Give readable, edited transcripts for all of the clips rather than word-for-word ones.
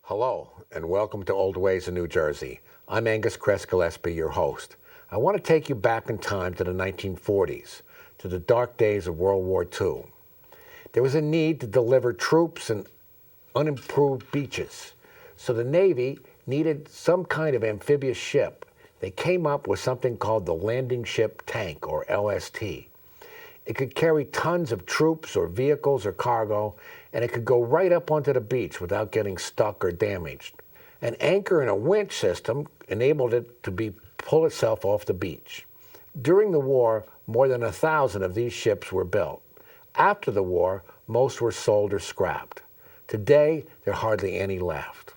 Hello, and welcome to Old Ways in New Jersey. I'm Angus Kress, Gillespie, your host. I want to take you back in time to the 1940s, to the dark days of World War II. There was a need to deliver troops and unimproved beaches, so the Navy needed some kind of amphibious ship. They came up with something called the Landing Ship Tank, or LST. It could carry tons of troops or vehicles or cargo, and it could go right up onto the beach without getting stuck or damaged. An anchor and a winch system enabled it to pull itself off the beach. During the war, more than 1,000 of these ships were built. After the war, most were sold or scrapped. Today, there are hardly any left.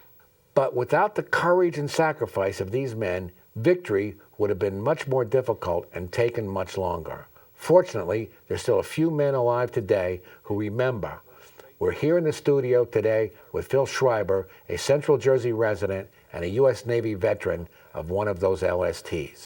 But without the courage and sacrifice of these men, victory would have been much more difficult and taken much longer. Fortunately, there's still a few men alive today who remember. We're here in the studio today with Phil Schreiber, a Central Jersey resident and a U.S. Navy veteran of one of those LSTs.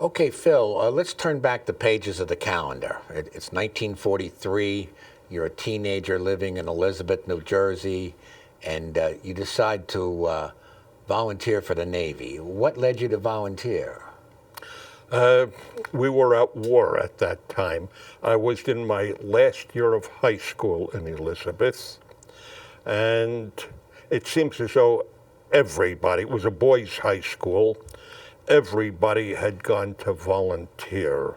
Okay, Phil, let's turn back the pages of the calendar. It's 1943. You're a teenager living in Elizabeth, New Jersey, and you decide to volunteer for the Navy. What led you to volunteer? We were at war at that time. I was in my last year of high school in Elizabeth, and it seems as though everybody, it was a boys' high school, everybody had gone to volunteer.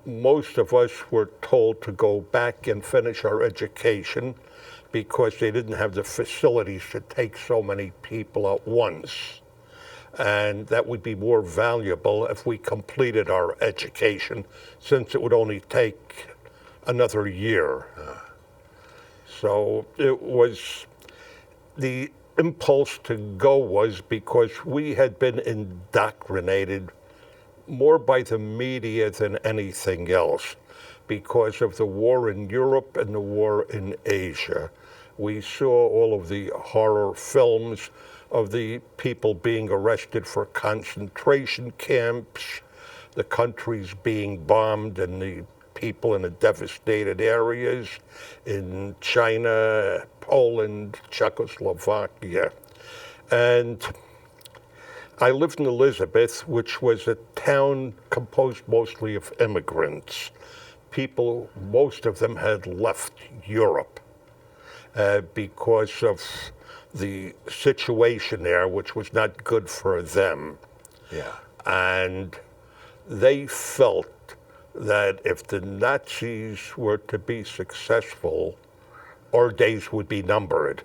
Most of us were told to go back and finish our education because they didn't have the facilities to take so many people at once. And that would be more valuable if we completed our education, since it would only take another year. So it was the impulse to go was because we had been indoctrinated more by the media than anything else because of the war in Europe and the war in Asia. We saw all of the horror films of the people being arrested for concentration camps, the countries being bombed, and the people in the devastated areas in China, Poland, Czechoslovakia. And I lived in Elizabeth, which was a town composed mostly of immigrants. People, most of them had left Europe because of the situation there, which was not good for them. Yeah. And they felt that if the Nazis were to be successful, our days would be numbered.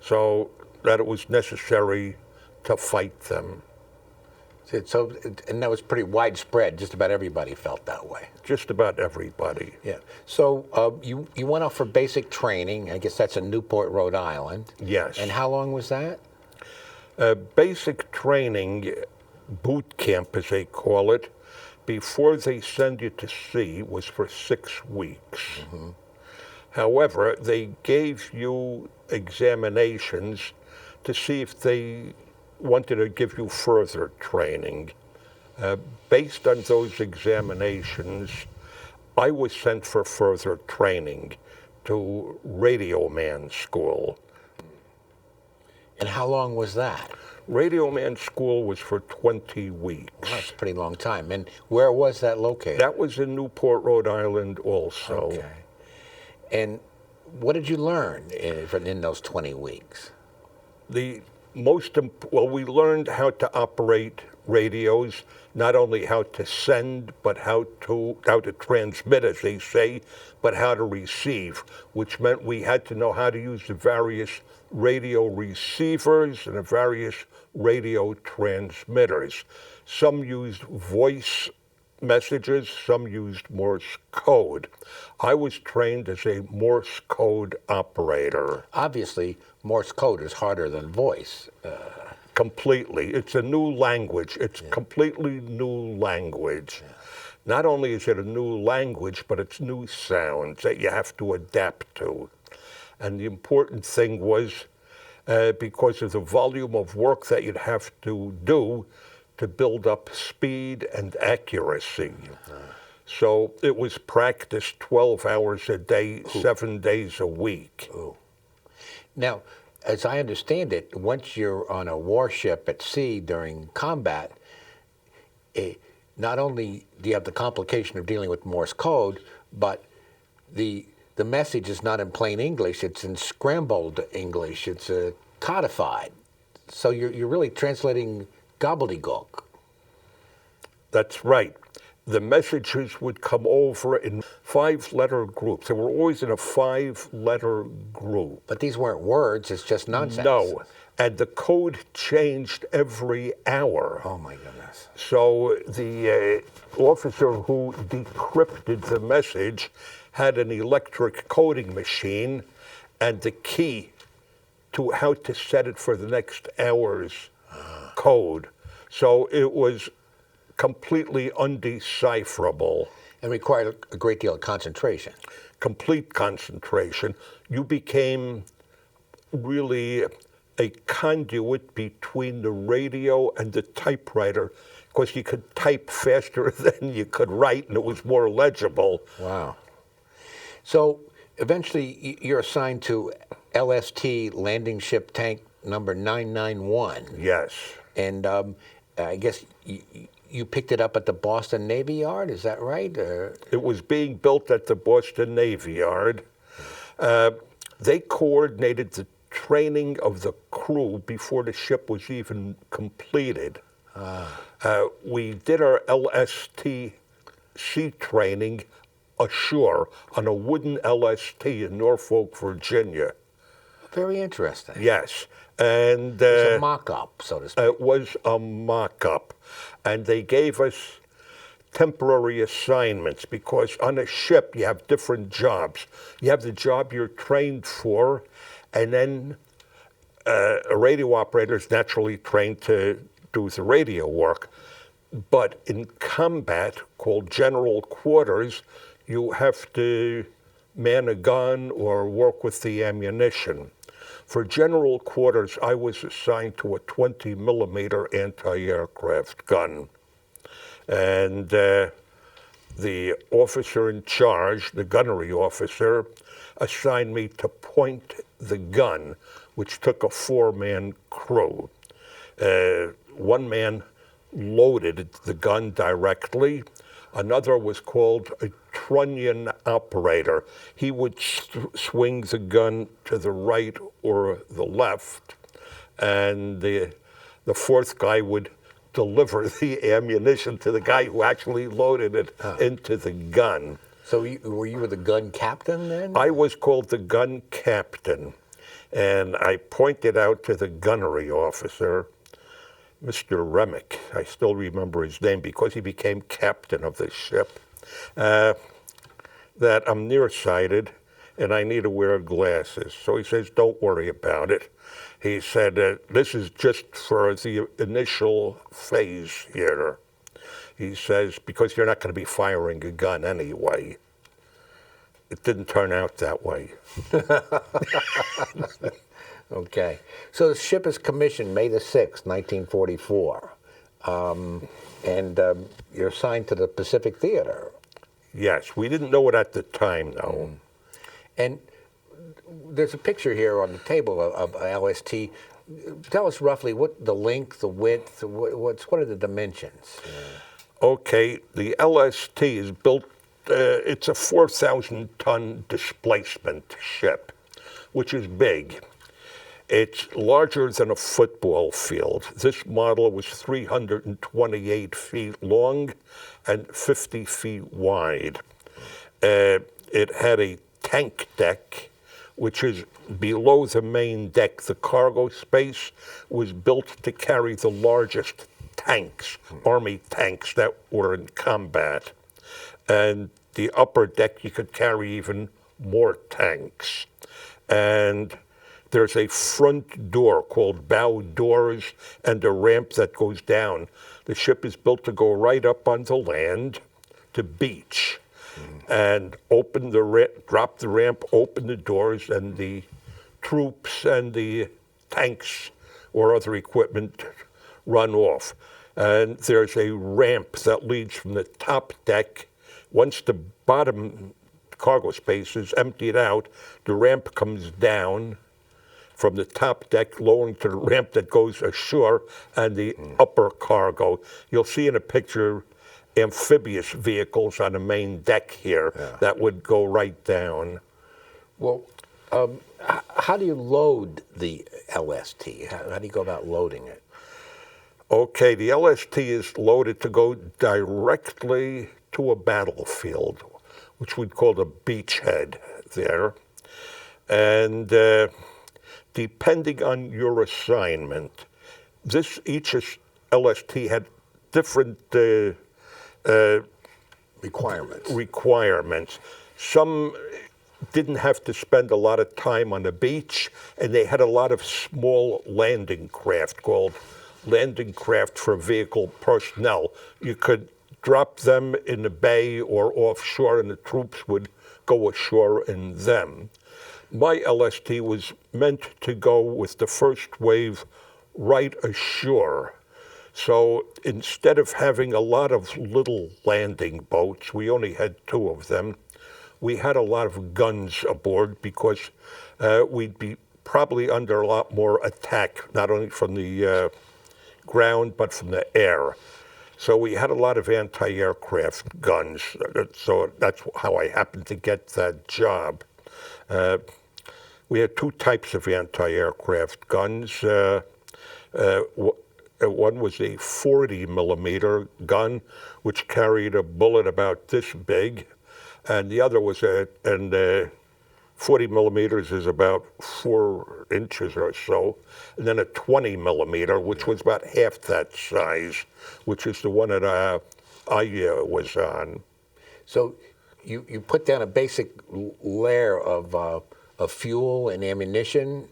So that it was necessary to fight them. So, and that was pretty widespread. Just about everybody felt that way. Just about everybody. Yeah. So you went off for basic training. I guess that's in Newport, Rhode Island. Yes. And how long was that? Basic training, boot camp as they call it, before they send you to sea was for 6 weeks. Mm-hmm. However, they gave you examinations to see if they wanted to give you further training. Based on those examinations, I was sent for further training to radio man school. And how long was that? Radio man school was for 20 weeks. Well, that's a pretty long time. And where was that located? That was in Newport, Rhode Island also. Okay. And what did you learn in those 20 weeks? We learned how to operate radios, not only how to send, but how to transmit, as they say, but how to receive, which meant we had to know how to use the various radio receivers and the various radio transmitters. Some used voice messages, some used Morse code. I was trained as a Morse code operator. Obviously, Morse code is harder than voice. Completely. It's a new language. It's completely new language. Not only is it a new language, but it's new sounds that you have to adapt to. And the important thing was, because of the volume of work that you'd have to do to build up speed and accuracy. So it was practiced 12 hours a day, 7 days a week. Now, as I understand it, once you're on a warship at sea during combat, not only do you have the complication of dealing with Morse code, but the message is not in plain English, it's in scrambled English, it's codified. So you're really translating gobbledygook. That's right. The messages would come over in 5-letter groups. They were always in a 5-letter group. But these weren't words, it's just nonsense. No. And the code changed every hour. Oh, my goodness. So the officer who decrypted the message had an electric coding machine and the key to how to set it for the next hour's code. So it was completely undecipherable. And required a great deal of concentration. Complete concentration. You became really a conduit between the radio and the typewriter, because you could type faster than you could write, and it was more legible. Wow. So eventually you're assigned to LST Landing Ship Tank number 991. Yes. And I guess you picked it up at the Boston Navy Yard, is that right? It was being built at the Boston Navy Yard. They coordinated the training of the crew before the ship was even completed. We did our LST sea training ashore on a wooden LST in Norfolk, Virginia. Very interesting. Yes. And It's a mock-up, so to speak. it was a mock-up. And they gave us temporary assignments, because on a ship you have different jobs. You have the job you're trained for, and then a radio operator is naturally trained to do the radio work. But in combat, called general quarters, you have to man a gun or work with the ammunition. For general quarters, I was assigned to a 20 millimeter anti-aircraft gun. And the officer in charge, the gunnery officer, assigned me to point the gun, which took a 4-man crew. One man loaded the gun directly. Another was called a trunnion operator. He would swing the gun to the right or the left, and the fourth guy would deliver the ammunition to the guy who actually loaded it into the gun. So were you the gun captain then? I was called the gun captain, and I pointed out to the gunnery officer, Mr. Remick, I still remember his name because he became captain of the ship, that I'm nearsighted and I need to wear glasses. So he says, don't worry about it. He said, this is just for the initial phase here. He says, because you're not going to be firing a gun anyway. It didn't turn out that way. Okay. So the ship is commissioned May the 6th, 1944. And you're assigned to the Pacific Theater. Yes, we didn't know it at the time, though. And there's a picture here on the table of LST. Tell us roughly what the length, the width, what are the dimensions? Okay, the LST is built, it's a 4,000-ton displacement ship, which is big. It's larger than a football field. This model was 328 feet long and 50 feet wide. It had a tank deck, which is below the main deck. The cargo space was built to carry the largest tanks, Army tanks that were in combat. And the upper deck, you could carry even more tanks. And there's a front door called bow doors and a ramp that goes down. The ship is built to go right up on the land to beach and open the drop the ramp, open the doors, and the troops and the tanks or other equipment run off. And there's a ramp that leads from the top deck. Once the bottom cargo space is emptied out, the ramp comes down from the top deck, lowering to the ramp that goes ashore, and the upper cargo. You'll see in a picture amphibious vehicles on the main deck here that would go right down. Well, how do you load the LST? How do you go about loading it? Okay, the LST is loaded to go directly to a battlefield, which we'd call the beachhead there. And depending on your assignment, each LST had different requirements. Some didn't have to spend a lot of time on the beach, and they had a lot of small landing craft called landing craft for vehicle personnel. You could drop them in the bay or offshore, and the troops would go ashore in them. My LST was meant to go with the first wave right ashore. So instead of having a lot of little landing boats, we only had 2 of them. We had a lot of guns aboard because we'd be probably under a lot more attack, not only from the ground, but from the air. So we had a lot of anti-aircraft guns. So that's how I happened to get that job. We had 2 types of anti-aircraft guns. One was a 40 millimeter gun, which carried a bullet about this big, and the other was 40 millimeters is about 4 inches or so, and then a 20 millimeter, which was about half that size, which is the one that I was on. So you put down a basic layer of fuel and ammunition?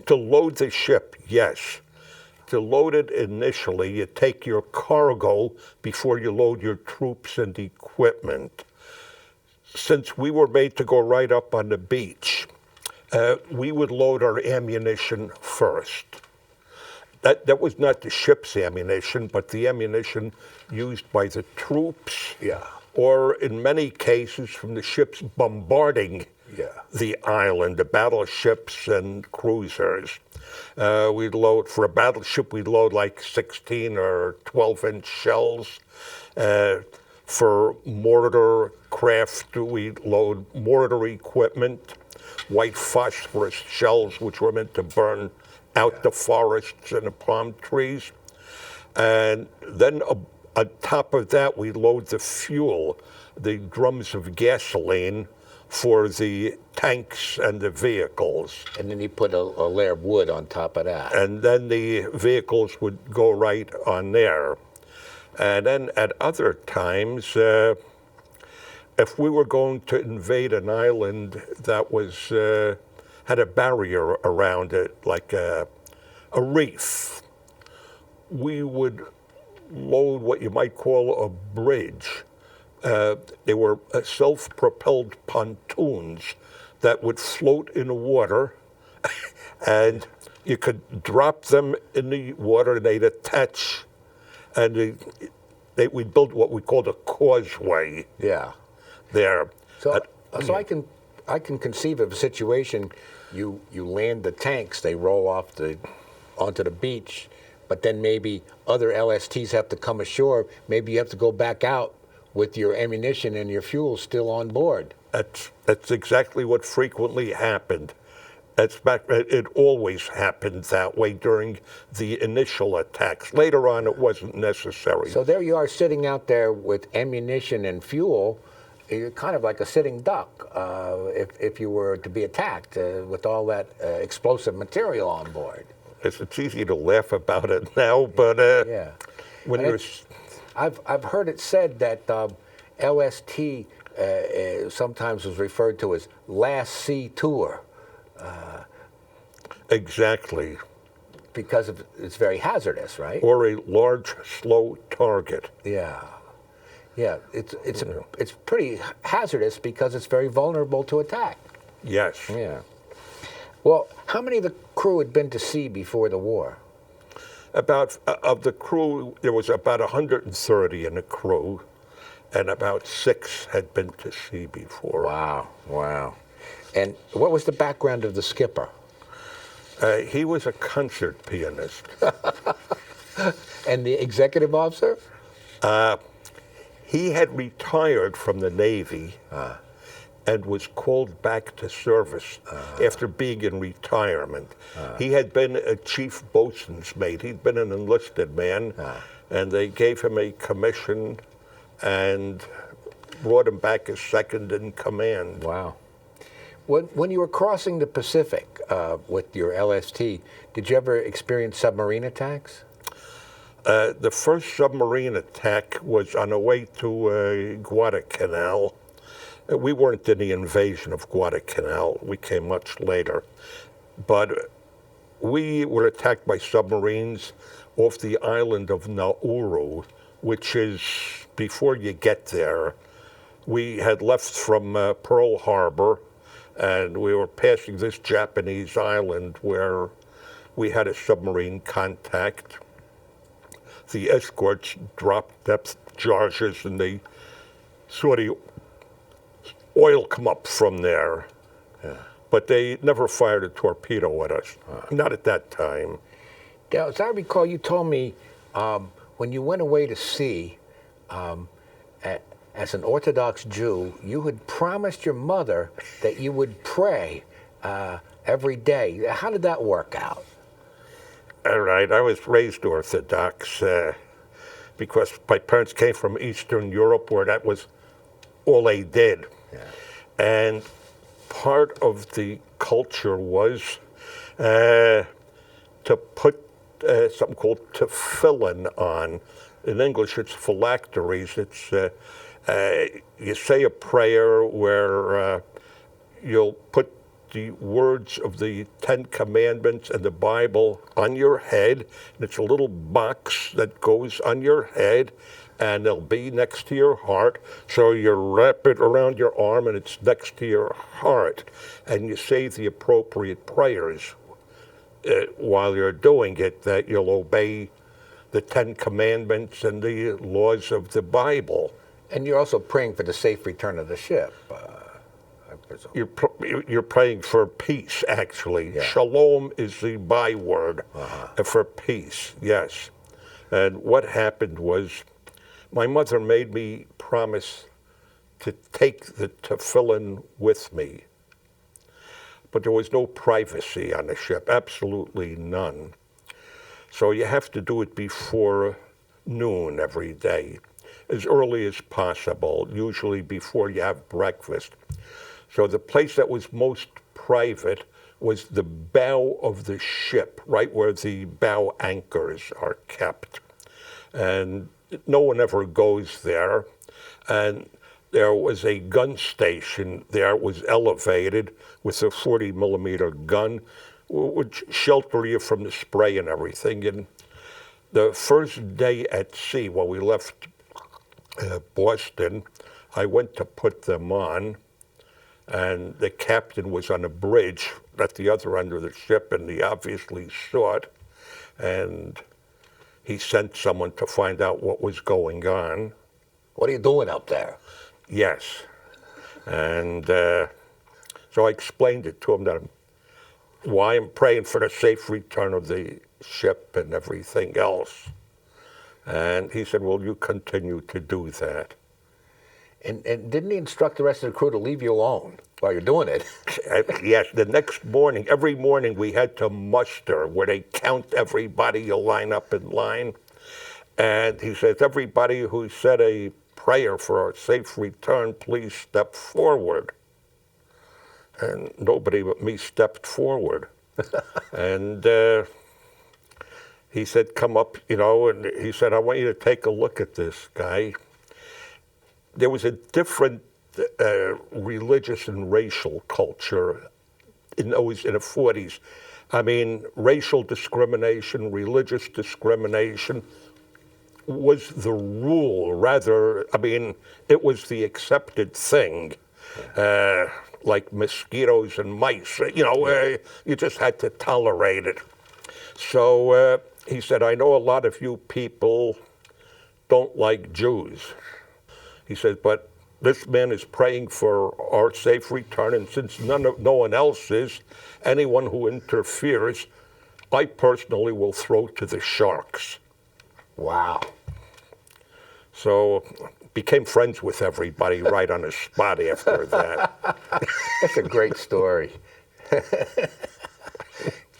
To load the ship, yes. To load it initially, you take your cargo before you load your troops and equipment. Since we were made to go right up on the beach, we would load our ammunition first. That was not the ship's ammunition, but the ammunition used by the troops, or in many cases from the ships bombarding the island, the battleships and cruisers. We'd load, for a battleship, we'd load like 16 or 12-inch shells. For mortar craft, we'd load mortar equipment, white phosphorus shells, which were meant to burn out the forests and the palm trees. And then on top of that, we load the fuel, the drums of gasoline for the tanks and the vehicles. And then you put a layer of wood on top of that. And then the vehicles would go right on there. And then at other times, if we were going to invade an island that was had a barrier around it, like a reef, we would load what you might call a bridge. They were self-propelled pontoons that would float in the water, and you could drop them in the water, and they'd attach, and we'd build what we called a causeway. There. So I can conceive of a situation. You land the tanks, they roll off onto the beach, but then maybe other LSTs have to come ashore. Maybe you have to go back out with your ammunition and your fuel still on board. That's exactly what frequently happened. It always happened that way during the initial attacks. Later on, it wasn't necessary. So there you are sitting out there with ammunition and fuel. You're kind of like a sitting duck if you were to be attacked with all that explosive material on board. It's easy to laugh about it now, but... Yeah. When And you're, I've heard it said that LST sometimes was referred to as Last Sea Tour exactly, because it's very hazardous, right? or a large, slow target. Yeah. Yeah, it's pretty hazardous because it's very vulnerable to attack. Yes. Yeah. Well, how many of the crew had been to sea before the war? About of the crew, there was about 130 in the crew, and about 6 had been to sea before. Wow, wow. And what was the background of the skipper? He was a concert pianist. And the executive officer? He had retired from the Navy and was called back to service after being in retirement. He had been a chief boatswain's mate. He'd been an enlisted man, and they gave him a commission and brought him back as second in command. Wow. When you were crossing the Pacific with your LST, did you ever experience submarine attacks? The first submarine attack was on the way to Guadalcanal. We weren't in the invasion of Guadalcanal. We came much later. But we were attacked by submarines off the island of Nauru, which is, before you get there, we had left from Pearl Harbor, and we were passing this Japanese island where we had a submarine contact. The escorts dropped depth charges, and they saw the oil come up from there. Yeah. But they never fired a torpedo at us, not at that time. Now, as I recall, you told me when you went away to sea, as an Orthodox Jew, you had promised your mother that you would pray every day. How did that work out? All right, I was raised Orthodox because my parents came from Eastern Europe where that was all they did. Yeah. And part of the culture was to put something called tefillin on. In English, it's phylacteries. It's you say a prayer where you'll put the words of the 10 Commandments and the Bible on your head. And it's a little box that goes on your head, and they'll be next to your heart. So you wrap it around your arm, and it's next to your heart. And you say the appropriate prayers while you're doing it, that you'll obey the 10 Commandments and the laws of the Bible. And you're also praying for the safe return of the ship, I presume. You're praying for peace, actually. Yeah. Shalom is the byword for peace, yes. And what happened was my mother made me promise to take the tefillin with me. But there was no privacy on the ship, absolutely none. So you have to do it before noon every day, as early as possible, usually before you have breakfast. So the place that was most private was the bow of the ship, right where the bow anchors are kept. And no one ever goes there. And there was a gun station there. It was elevated with a 40 millimeter gun, which shelter you from the spray and everything. And the first day at sea, when we left Boston, I went to put them on, and the captain was on a bridge at the other end of the ship, and he obviously saw it, and he sent someone to find out what was going on. What are you doing up there? Yes. And so I explained it to him that why I'm praying for the safe return of the ship and everything else. And he said, well, you continue to do that. And didn't he instruct the rest of the crew to leave you alone while you're doing it? Yes, the next morning, every morning we had to muster where they count everybody, you line up in line. And he says, everybody who said a prayer for a safe return, please step forward. And nobody but me stepped forward. And he said, come up, and he said, I want you to take a look at this guy. There was a different religious and racial culture in the 40s. I mean, racial discrimination, religious discrimination was the rule. Rather, I mean, it was the accepted thing. Like mosquitoes and mice, you just had to tolerate it. So he said, I know a lot of you people don't like Jews. He said, but this man is praying for our safe return, and since no one else is, anyone who interferes, I personally will throw to the sharks. Wow. So became friends with everybody right on the spot after that. That's a great story.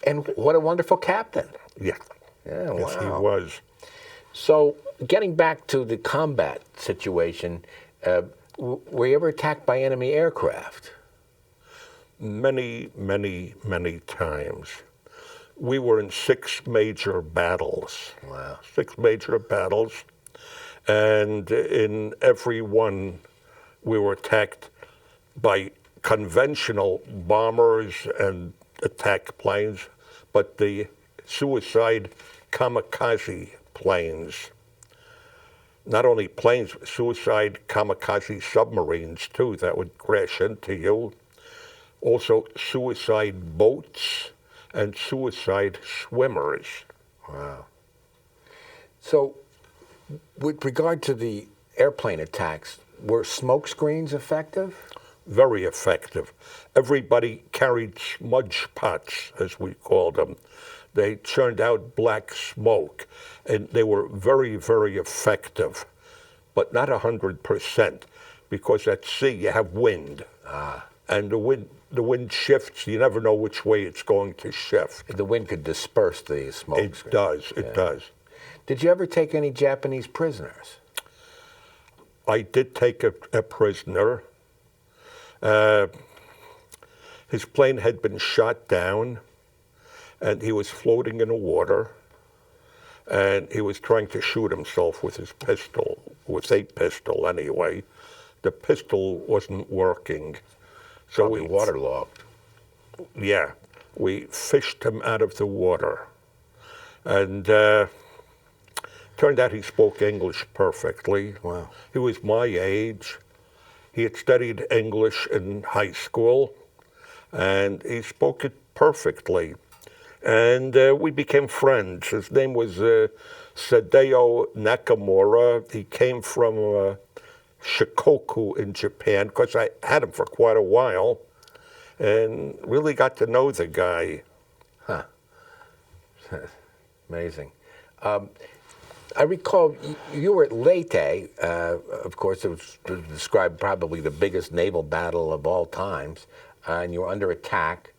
And what a wonderful captain. Yeah. Yeah, yes, wow. he was. So getting back to the combat situation, were you ever attacked by enemy aircraft? Many, many, many times. We were in 6 major battles. Wow. 6 major battles. And in every one, we were attacked by conventional bombers and attack planes, but the suicide kamikaze planes, not only planes, suicide kamikaze submarines too, that would crash into you. Also suicide boats and suicide swimmers. Wow. So with regard to the airplane attacks, were smoke screens effective? Very effective. Everybody carried smudge pots, as we called them. They churned out black smoke, and they were very, very effective, but not 100%, because at sea you have wind, and the wind shifts. You never know which way it's going to shift. The wind could disperse the smoke. It does. It does. Did you ever take any Japanese prisoners? I did take a prisoner. His plane had been shot down, and he was floating in the water, and he was trying to shoot himself with his pistol, with a pistol anyway. The pistol wasn't working. So Probably waterlogged. Yeah, we fished him out of the water. And turned out he spoke English perfectly. Wow. He was my age. He had studied English in high school, and he spoke it perfectly. And we became friends. His name was Sadeo Nakamura. He came from Shikoku in Japan, because I had him for quite a while, and really got to know the guy. Huh. Amazing. I recall you were at Leyte. Of course, it was described probably the biggest naval battle of all times, and you were under attack.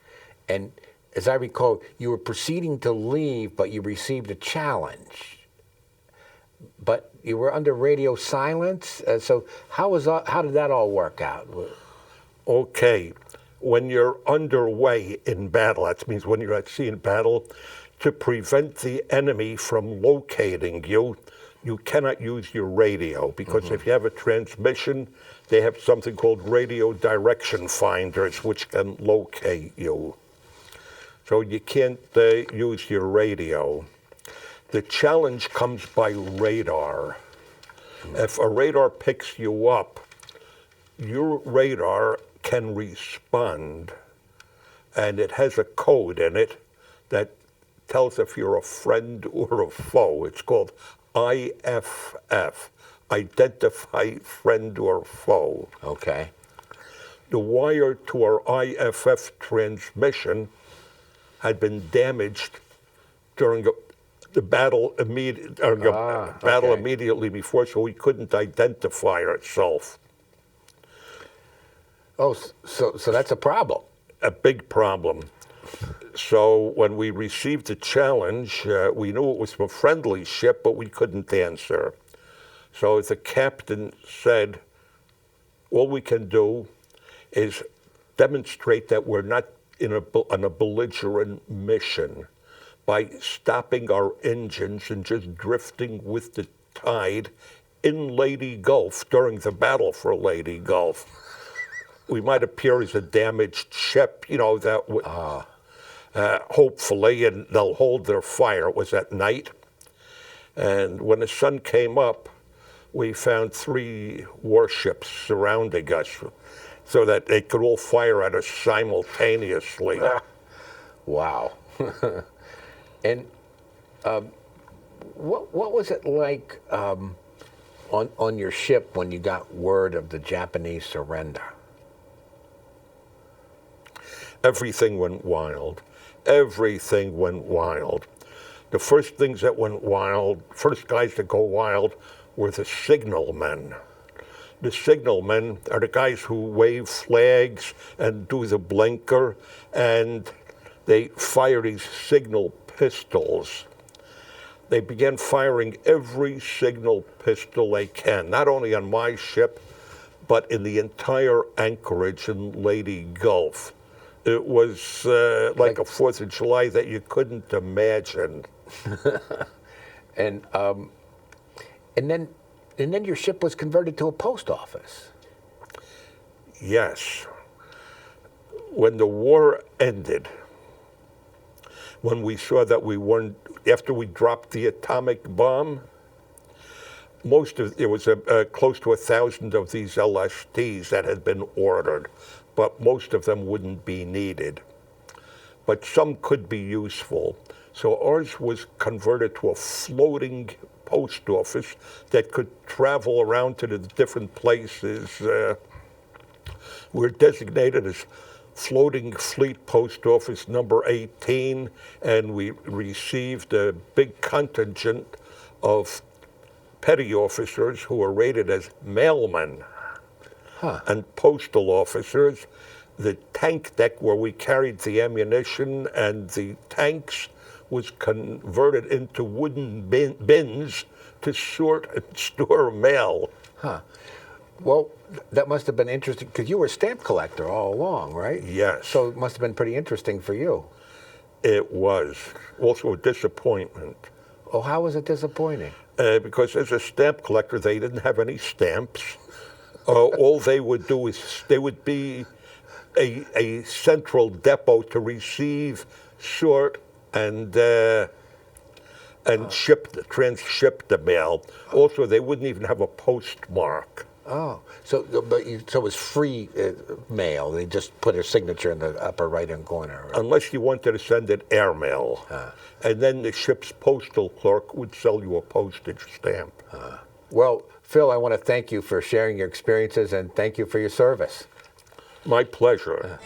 And as I recall, you were proceeding to leave, but you received a challenge. But you were under radio silence. So how did that all work out? Okay, when you're underway in battle, that means when you're at sea in battle, to prevent the enemy from locating you, you cannot use your radio, because if you have a transmission, they have something called radio direction finders, which can locate you. So you can't use your radio. The challenge comes by radar. If a radar picks you up, your radar can respond, and it has a code in it that tells if you're a friend or a foe. It's called IFF, Identify Friend or Foe. Okay. The wire to our IFF transmission had been damaged during the battle, immediately before, so we couldn't identify ourselves. Oh, so that's a problem. A big problem. So when we received the challenge, we knew it was from a friendly ship, but we couldn't answer. So the captain said, all we can do is demonstrate that we're not on a belligerent mission, by stopping our engines and just drifting with the tide in Lady Gulf during the battle for Lady Gulf. We might appear as a damaged ship, that would, hopefully, and they'll hold their fire. It was at night. And when the sun came up, we found 3 warships surrounding us so that they could all fire at us simultaneously. Wow. And what was it like on your ship when you got word of the Japanese surrender? Everything went wild. Everything went wild. The first things that went wild, first guys to go wild, were the signalmen. The signalmen are the guys who wave flags and do the blinker, and they fire these signal pistols. They began firing every signal pistol they can, not only on my ship, but in the entire anchorage in Lady Gulf. It was like a 4th of July that you couldn't imagine. And then your ship was converted to a post office. Yes. When the war ended, when we saw that we weren't, after we dropped the atomic bomb, there was close to 1,000 of these LSTs that had been ordered, but most of them wouldn't be needed. But some could be useful. So ours was converted to a floating post office that could travel around to the different places. We're designated as Floating Fleet Post Office number 18, and we received a big contingent of petty officers who were rated as mailmen and postal officers. The tank deck where we carried the ammunition and the tanks was converted into wooden bins to sort and store mail. Well, that must have been interesting, because you were a stamp collector all along, right? Yes. So it must have been pretty interesting for you. It was. Also a disappointment. Oh, how was it disappointing? Because as a stamp collector, they didn't have any stamps. All they would do is they would be a central depot to receive, sort, and transship the mail. Also, they wouldn't even have a postmark. Oh, so it was free mail. They just put a signature in the upper right-hand corner. Right? Unless you wanted to send it airmail. And then the ship's postal clerk would sell you a postage stamp. Well, Phil, I want to thank you for sharing your experiences, and thank you for your service. My pleasure.